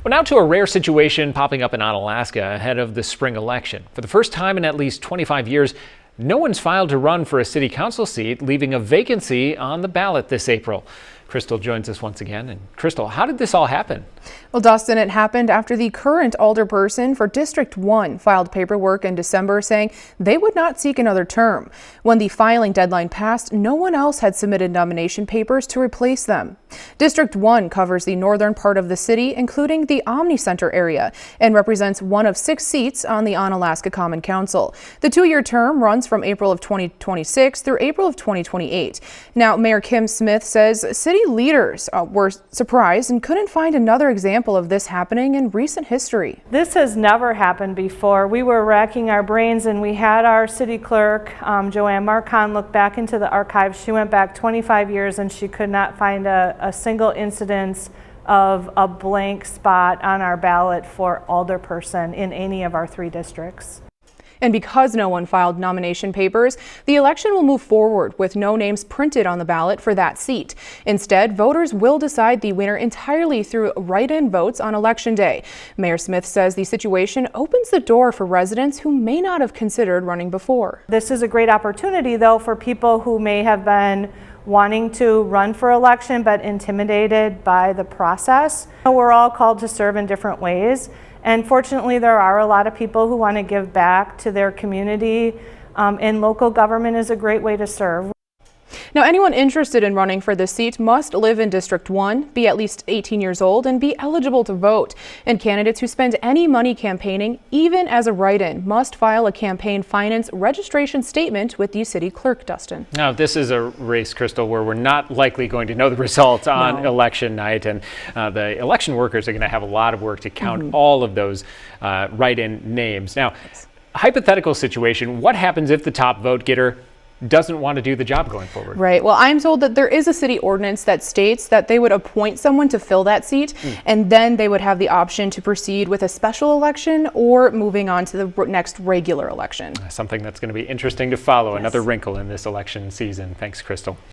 Well, now to a rare situation popping up in Onalaska ahead of the spring election. For the first time in at least 25 years, no one's filed to run for a city council seat, leaving a vacancy on the ballot this April. Crystal joins us once again. And Crystal, how did this all happen? Well, Dustin, it happened after the current alderperson for District 1 filed paperwork in December saying they would not seek another term. When the filing deadline passed, no one else had submitted nomination papers to replace them. District 1 covers the northern part of the city, including the Omni Center area, and represents one of 6 seats on the Onalaska Common Council. The 2-year term runs from April of 2026 through April of 2028. Now, Mayor Kim Smith says city leaders were surprised and couldn't find another example of this happening in recent history. This has never happened before. We were racking our brains and we had our city clerk, Joanne Marcon, look back into the archives. She went back 25 years and she could not find a single incidence of a blank spot on our ballot for alderperson in any of our 3 districts. And because no one filed nomination papers, the election will move forward with no names printed on the ballot for that seat. Instead, voters will decide the winner entirely through write-in votes on Election Day. Mayor Smith says the situation opens the door for residents who may not have considered running before. This is a great opportunity, though, for people who may have been wanting to run for election but intimidated by the process. We're all called to serve in different ways. And fortunately, there are a lot of people who want to give back to their community, and local government is a great way to serve. Now, anyone interested in running for this seat must live in District 1, be at least 18 years old, and be eligible to vote. And candidates who spend any money campaigning, even as a write-in, must file a campaign finance registration statement with the city clerk, Dustin. Now, this is a race, Crystal, where we're not likely going to know the result on election night, and the election workers are going to have a lot of work to count all of those write-in names. Now, hypothetical situation, what happens if the top vote getter doesn't want to do the job going forward? Right. Well, I'm told that there is a city ordinance that states that they would appoint someone to fill that seat, and then they would have the option to proceed with a special election or moving on to the next regular election. Something that's going to be interesting to follow, another wrinkle in this election season. Thanks, Crystal.